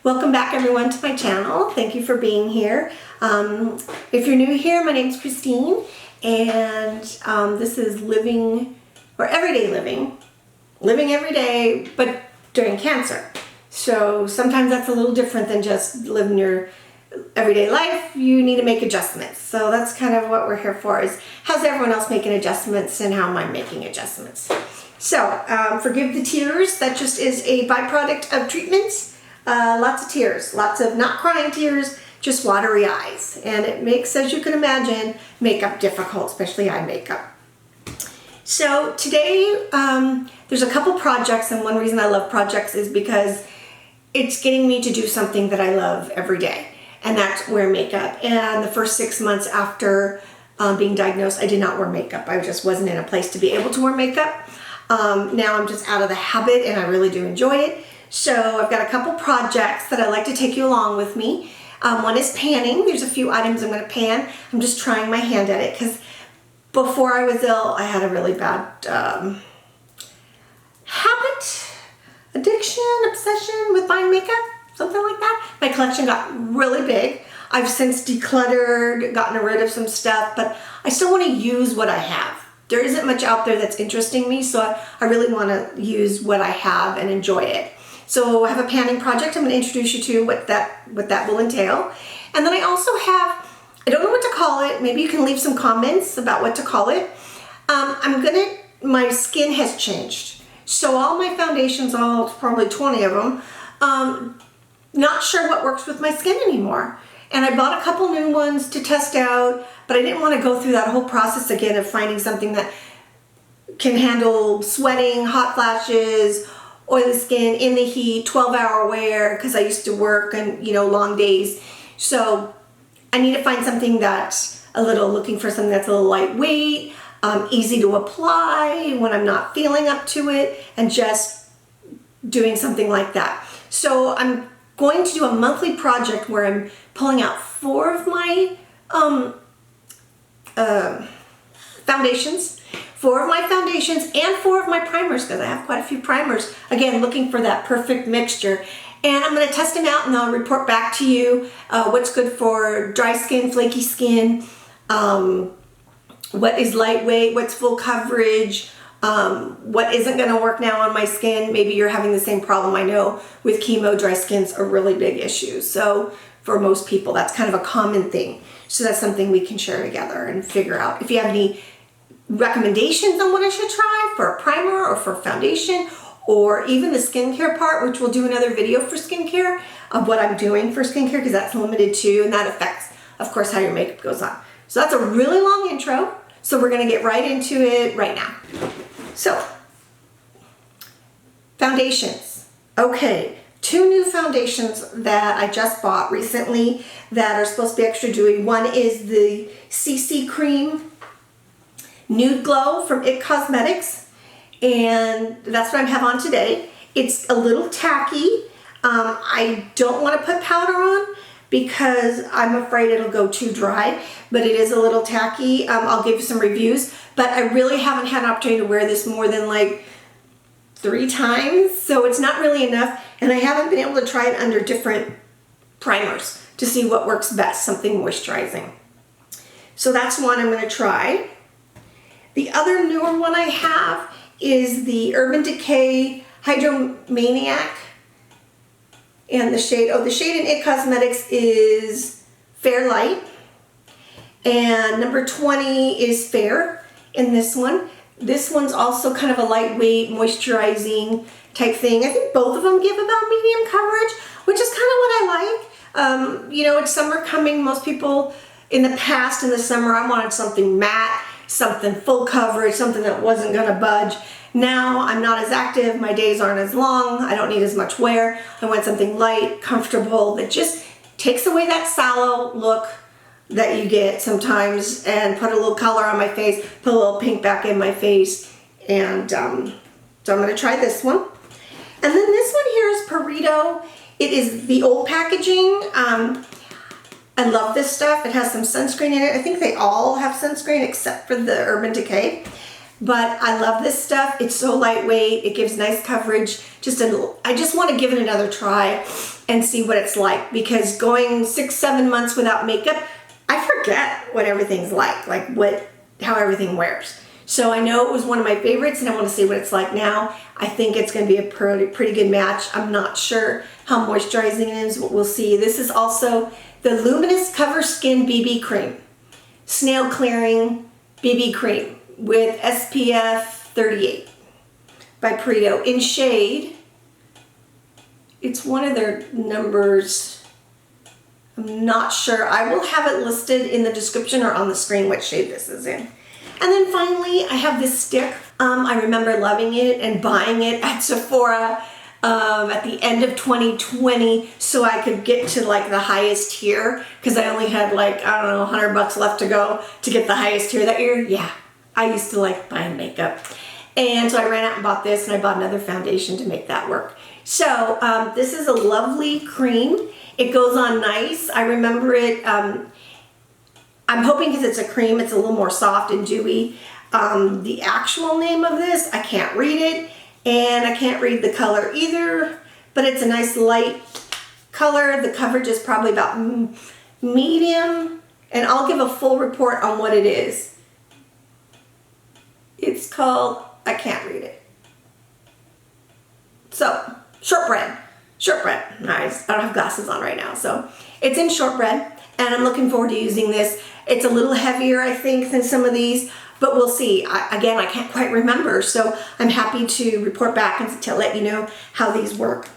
Welcome back everyone to my channel. Thank you for being here. If you're new here, my name's Christine and this is living or everyday living every day but during cancer. So sometimes that's a little different than just living your everyday life. You need to make adjustments. So that's kind of what we're here for, is how's everyone else making adjustments and how am I making adjustments. So forgive the tears, that just is a byproduct of treatments. Lots of tears, lots of not crying tears, just watery eyes. And it makes, as you can imagine, makeup difficult, especially eye makeup. So today, there's a couple projects, and one reason I love projects is because it's getting me to do something that I love every day, and that's wear makeup. And the first 6 months after being diagnosed, I did not wear makeup. I just wasn't in a place to be able to wear makeup. Now I'm just out of the habit and I really do enjoy it. So I've got a couple projects that I'd like to take you along with me. One is panning. There's a few items I'm going to pan. I'm just trying my hand at it because before I was ill, I had a really bad habit, addiction, obsession with buying makeup, something like that. My collection got really big. I've since decluttered, gotten rid of some stuff, but I still want to use what I have. There isn't much out there that's interesting me, so I really want to use what I have and enjoy it. So I have a panning project I'm going to introduce you to what that will entail. And then I also have, I don't know what to call it, maybe you can leave some comments about what to call it. My skin has changed. So all my foundations, probably 20 of them, not sure what works with my skin anymore. And I bought a couple new ones to test out, but I didn't want to go through that whole process again of finding something that can handle sweating, hot flashes, oily skin, in the heat, 12-hour wear, because I used to work and, long days. So I need to find something that's looking for something that's a little lightweight, easy to apply when I'm not feeling up to it, and just doing something like that. So I'm going to do a monthly project where I'm pulling out 4 of my foundations, 4 of my foundations and 4 of my primers, because I have quite a few primers. Again, looking for that perfect mixture. And I'm going to test them out and I'll report back to you what's good for dry skin, flaky skin, what is lightweight, what's full coverage, what isn't going to work now on my skin. Maybe you're having the same problem. I know with chemo, dry skin's a really big issue. So for most people, that's kind of a common thing. So that's something we can share together and figure out. If you have any recommendations on what I should try for a primer or for foundation, or even the skincare part, which we'll do another video for skincare of what I'm doing for skincare, because that's limited too, and that affects, of course, how your makeup goes on. So that's a really long intro. So we're going to get right into it right now. So, foundations. Okay, 2 new foundations that I just bought recently that are supposed to be extra dewy. One is the CC Cream Nude Glow from IT Cosmetics, and that's what I have on today. It's a little tacky. I don't want to put powder on because I'm afraid it'll go too dry, but it is a little tacky. I'll give you some reviews, but I really haven't had an opportunity to wear this more than like 3 times, so it's not really enough, and I haven't been able to try it under different primers to see what works best, something moisturizing. So that's one I'm going to try. The other newer one I have is the Urban Decay Hydromaniac, and the shade in IT Cosmetics is Fair Light, and number 20 is Fair in this one. This one's also kind of a lightweight moisturizing type thing. I think both of them give about medium coverage, which is kind of what I like. It's summer coming. Most people in the past, in the summer, I wanted something matte, something full coverage, something that wasn't going to budge. Now I'm not as active, my days aren't as long, I don't need as much wear. I want something light, comfortable, that just takes away that sallow look that you get sometimes, and put a little color on my face, put a little pink back in my face, and so I'm going to try this one. And then this one here is Perito. It is the old packaging. I love this stuff. It has some sunscreen in it. I think they all have sunscreen except for the Urban Decay. But I love this stuff. It's so lightweight. It gives nice coverage. I just want to give it another try and see what it's like, because going 6-7 months without makeup, I forget what everything's like how everything wears. So I know it was one of my favorites and I want to see what it's like now. I think it's going to be a pretty good match. I'm not sure how moisturizing it is, but we'll see. This is also the Luminous Cover Skin BB Cream. Snail Clearing BB Cream with SPF 38 by Preto in shade. It's one of their numbers. I'm not sure. I will have it listed in the description or on the screen what shade this is in. And then finally, I have this stick. I remember loving it and buying it at Sephora at the end of 2020 so I could get to like the highest tier, because I only had like, I don't know, $100 left to go to get the highest tier that year. Yeah, I used to like buying makeup. And so I ran out and bought this, and I bought another foundation to make that work. So this is a lovely cream. It goes on nice. I remember it, I'm hoping because it's a cream, it's a little more soft and dewy. The actual name of this, I can't read it, and I can't read the color either, but it's a nice light color. The coverage is probably about medium, and I'll give a full report on what it is. It's called, I can't read it. So, Shortbread. Nice. I don't have glasses on right now, so it's in Shortbread, and I'm looking forward to using this. It's a little heavier, I think, than some of these, but we'll see. Again, I can't quite remember, so I'm happy to report back and to let you know how these work.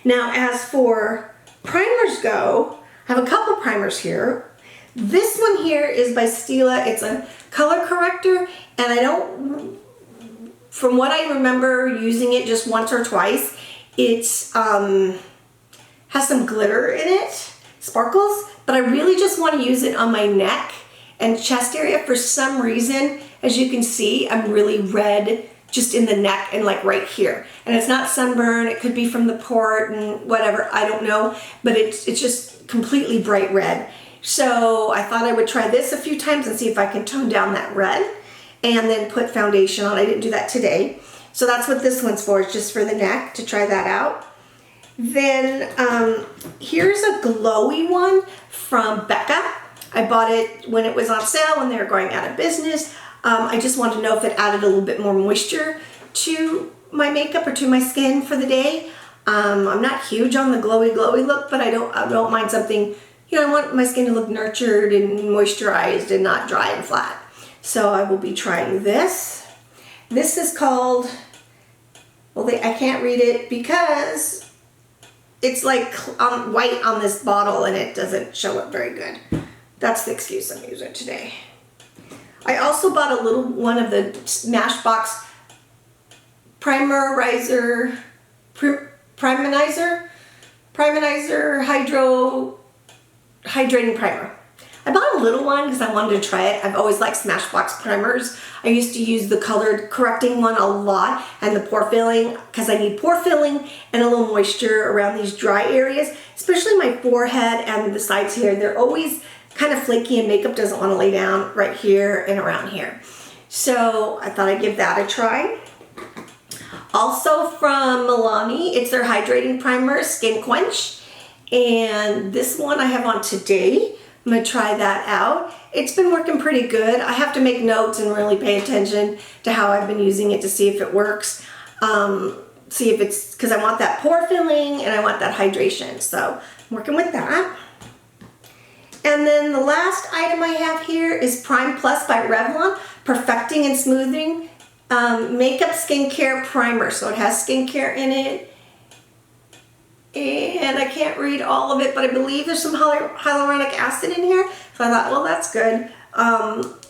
Now, as for primers go, I have a couple primers here. This one here is by Stila. It's a color corrector, and from what I remember using it just once or twice, it's has some glitter in it, sparkles, but I really just want to use it on my neck and chest area. For some reason, as you can see, I'm really red just in the neck and like right here. And it's not sunburn, it could be from the port and whatever, I don't know, but it's just completely bright red. So I thought I would try this a few times and see if I can tone down that red and then put foundation on. I didn't do that today. So that's what this one's for, it's just for the neck, to try that out. Then here's a glowy one from BECCA. I bought it when it was on sale, when they were going out of business. I just wanted to know if it added a little bit more moisture to my makeup or to my skin for the day. I'm not huge on the glowy look, but I don't mind something, you know, I want my skin to look nurtured and moisturized and not dry and flat. So I will be trying this. This is called, well, I can't read it because it's like white on this bottle and it doesn't show up very good. That's the excuse I'm using today. I also bought a little one of the Smashbox Primerizer Hydrating Primer. I bought a little one because I wanted to try it. I've always liked Smashbox primers. I used to use the colored correcting one a lot, and the pore filling, because I need pore filling and a little moisture around these dry areas, especially my forehead and the sides here. They're always kind of flaky and makeup doesn't want to lay down right here and around here. So I thought I'd give that a try. Also from Milani, it's their Hydrating Primer Skin Quench. And this one I have on today. I'm going to try that out. It's been working pretty good. I have to make notes and really pay attention to how I've been using it to see if it works. See if it's, because I want that pore filling and I want that hydration. So I'm working with that. And then the last item I have here is Prime Plus by Revlon, Perfecting and Smoothing Makeup Skincare Primer. So it has skincare in it. And I can't read all of it, but I believe there's some hyaluronic acid in here. So I thought, well, that's good.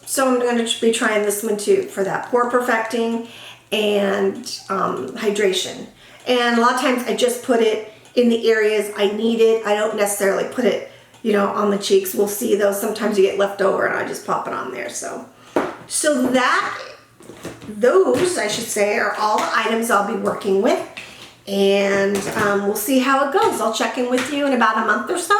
So I'm going to be trying this one too for that pore perfecting and hydration. And a lot of times I just put it in the areas I need it. I don't necessarily put it, you know, on the cheeks. We'll see those. Sometimes you get left over and I just pop it on there. So those, I should say, are all the items I'll be working with. And we'll see how it goes. I'll check in with you in about a month or so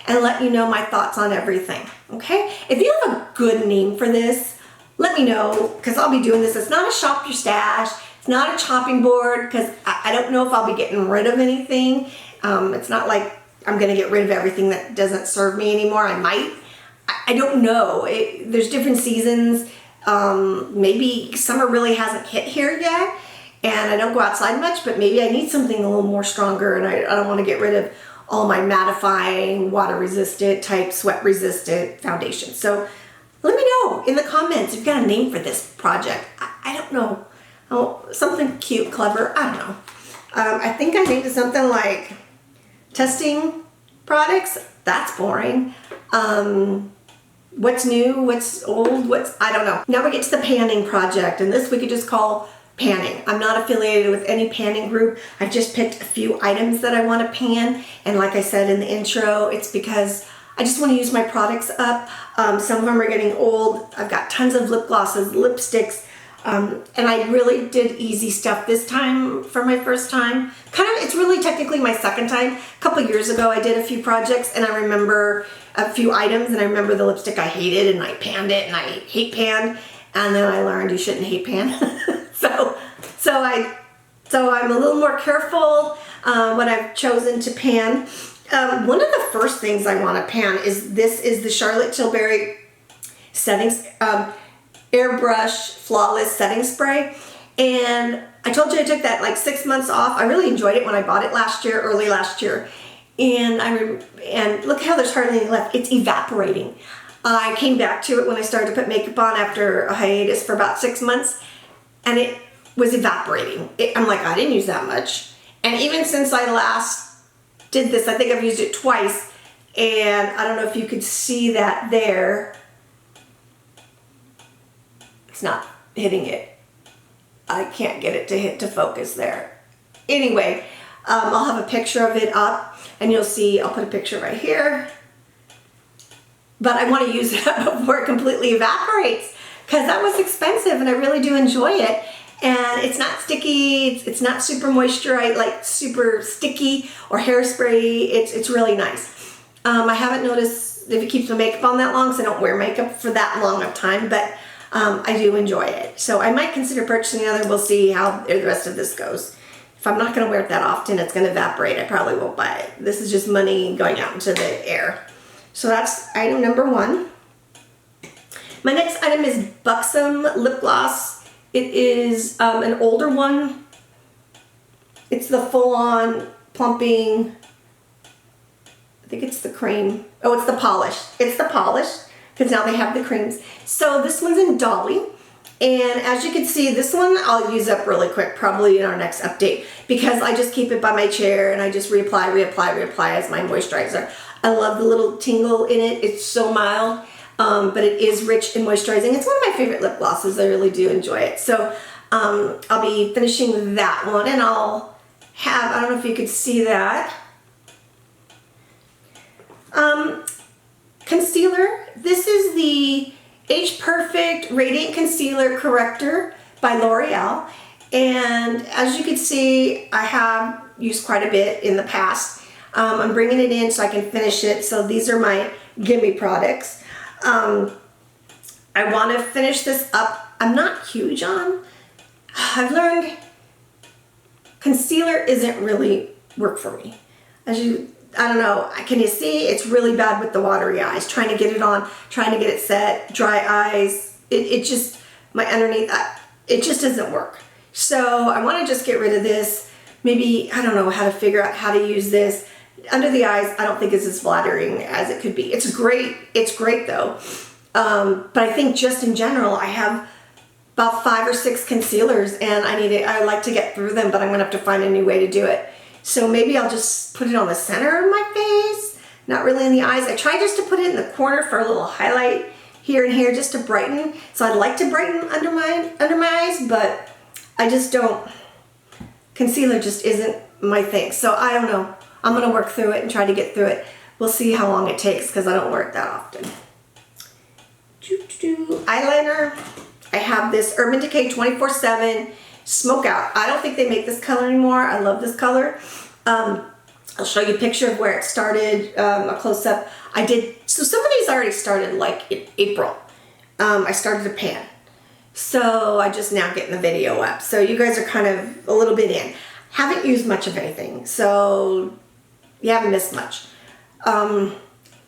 and let you know my thoughts on everything. Okay? If you have a good name for this, let me know, because I'll be doing this. It's not a shop your stash. It's not a chopping board, because I don't know if I'll be getting rid of anything. It's not like I'm going to get rid of everything that doesn't serve me anymore. I might. I don't know. There's different seasons. Maybe summer really hasn't hit here yet, and I don't go outside much, but maybe I need something a little more stronger, and I don't want to get rid of all my mattifying, water-resistant type, sweat-resistant foundation. So let me know in the comments if you've got a name for this project. I don't know. Oh, something cute, clever. I don't know. I think I named it something like testing products. That's boring. What's new? What's old? I don't know. Now we get to the panning project, and this we could just call panning. I'm not affiliated with any panning group. I've just picked a few items that I want to pan, and like I said in the intro, it's because I just want to use my products up. Some of them are getting old. I've got tons of lip glosses, lipsticks, and I really did easy stuff this time for my first time. It's really technically my second time. A couple years ago I did a few projects, and I remember a few items, and I remember the lipstick I hated, and I panned it, and I hate panned, and then I learned you shouldn't hate pan. So I'm a little more careful when I've chosen to pan. One of the first things I want to pan is the Charlotte Tilbury settings airbrush flawless setting spray, and I told you I took that like 6 months off. I really enjoyed it when I bought it early last year, and look how there's hardly any left. It's evaporating. I came back to it when I started to put makeup on after a hiatus for about 6 months, and it was evaporating. I'm like, I didn't use that much. And even since I last did this, I think I've used it twice, and I don't know if you could see that there. It's not hitting it. I can't get it to focus there. Anyway, I'll have a picture of it up, and you'll see, I'll put a picture right here. But I want to use it before it completely evaporates, because that was expensive, and I really do enjoy it. And it's not sticky, it's not super moisturized, like super sticky or hairspray. It's really nice. I haven't noticed if it keeps my makeup on that long, because I don't wear makeup for that long of time, but I do enjoy it. So I might consider purchasing another. We'll see how the rest of this goes. If I'm not going to wear it that often, it's going to evaporate. I probably won't buy it. This is just money going out into the air. So that's item number 1. My next item is Buxom lip gloss. It is an older one. It's the full-on plumping, I think it's the cream. Oh, it's the polish. It's the polish, because now they have the creams. So this one's in Dolly. And as you can see, this one I'll use up really quick, probably in our next update, because I just keep it by my chair and I just reapply as my moisturizer. I love the little tingle in it. It's so mild. But it is rich and moisturizing. It's one of my favorite lip glosses. I really do enjoy it. So I'll be finishing that one, and I'll have, I don't know if you could see that, concealer. This is the Age Perfect Radiant Concealer Corrector by L'Oreal, and as you can see, I have used quite a bit in the past. I'm bringing it in so I can finish it. So these are my gimme products. I want to finish this up. I'm not huge on. I've learned concealer isn't really work for me. I don't know. Can you see? It's really bad with the watery eyes. Trying to get it on, trying to get it set, dry eyes. It just, my underneath, it just doesn't work. So I want to just get rid of this. Maybe, I don't know how to figure out how to use this. Under the eyes, I don't think it's as flattering as it could be. It's great though. But I think just in general, I have about 5 or 6 concealers, and I like to get through them, but I'm gonna have to find a new way to do it. So maybe I'll just put it on the center of my face, not really in the eyes. I try just to put it in the corner for a little highlight here and here, just to brighten. So I'd like to brighten under my eyes, but I just don't. Concealer just isn't my thing. So I don't know. I'm going to work through it and try to get through it. We'll see how long it takes, because I don't wear it that often. Eyeliner. I have this Urban Decay 24/7 Smoke Out. I don't think they make this color anymore. I love this color. I'll show you a picture of where it started, a close-up. So some of these already started like in April. I started to pan. So I just now getting the video up. So you guys are kind of a little bit in. Haven't used much of anything, so you haven't missed much.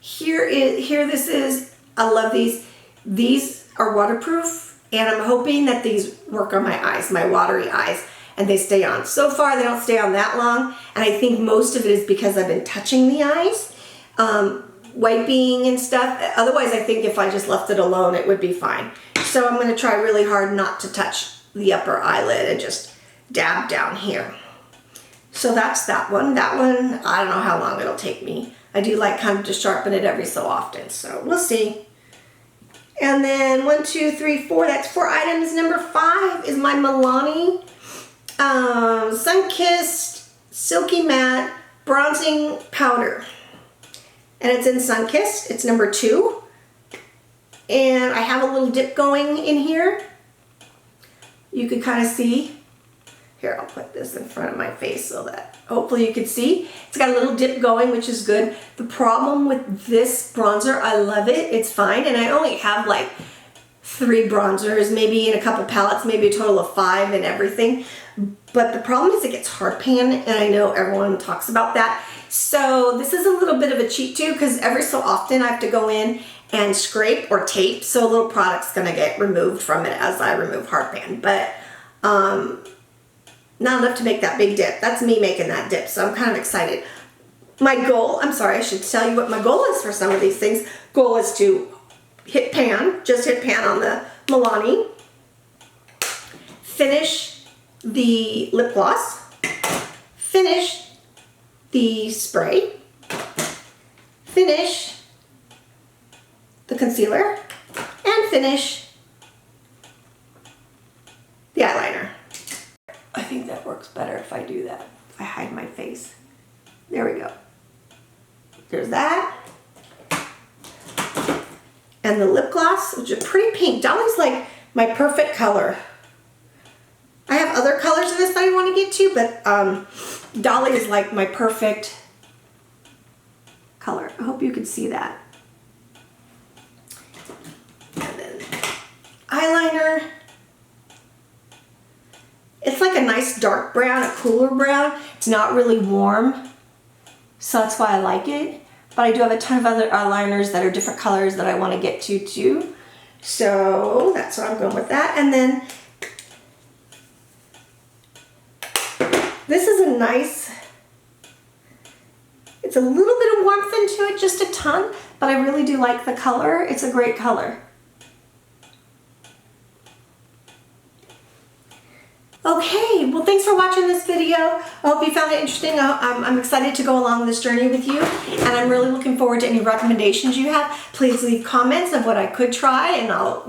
Here this is, I love these. These are waterproof, and I'm hoping that these work on my eyes, my watery eyes, and they stay on. So far, they don't stay on that long, and I think most of it is because I've been touching the eyes, wiping and stuff. Otherwise, I think if I just left it alone, it would be fine. So I'm gonna try really hard not to touch the upper eyelid and just dab down here. So that's that one. That one, I don't know how long it'll take me. I do like kind of to sharpen it every so often, so we'll see. And then 1, 2, 3, 4, that's 4 items. Number 5 is my Milani Sun-Kissed Silky Matte Bronzing Powder. And it's in Sun-Kissed, it's number 2. And I have a little dip going in here. You can kind of see. Here, I'll put this in front of my face so that hopefully you can see. It's got a little dip going, which is good. The problem with this bronzer, I love it, it's fine. And I only have like 3 bronzers, maybe in a couple palettes, maybe a total of 5 and everything. But the problem is it gets hard pan, and I know everyone talks about that. So this is a little bit of a cheat too, because every so often I have to go in and scrape or tape, so a little product's gonna get removed from it as I remove hard pan. But not enough to make that big dip. That's me making that dip, so I'm kind of excited. My goal, I'm sorry, I should tell you what my goal is for some of these things. Goal is to hit pan, just hit pan on the Milani, finish the lip gloss, finish the spray, finish the concealer, and finish the eyeliner. I think that works better if I do that. If I hide my face. There we go. There's that. And the lip gloss, which is pretty pink. Dolly's like my perfect color. I have other colors in this that I want to get to, but Dolly is like my perfect color. I hope you can see that. And then eyeliner. It's like a nice dark brown, a cooler brown. It's not really warm, so that's why I like it. But I do have a ton of other eyeliners that are different colors that I want to get to too. So that's why I'm going with that. And then this is a nice, it's a little bit of warmth into it, just a ton, but I really do like the color. It's a great color. Okay, well thanks for watching this video. I hope you found it interesting. I'm excited to go along this journey with you, and I'm really looking forward to any recommendations you have. Please leave comments of what I could try, and I'll,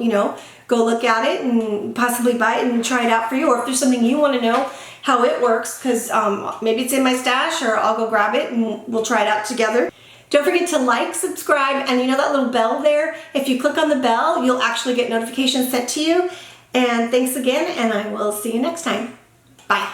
go look at it and possibly buy it and try it out for you. Or if there's something you want to know how it works, because maybe it's in my stash, or I'll go grab it and we'll try it out together. Don't forget to like, subscribe, and that little bell there? If you click on the bell, you'll actually get notifications sent to you. And thanks again, and I will see you next time. Bye.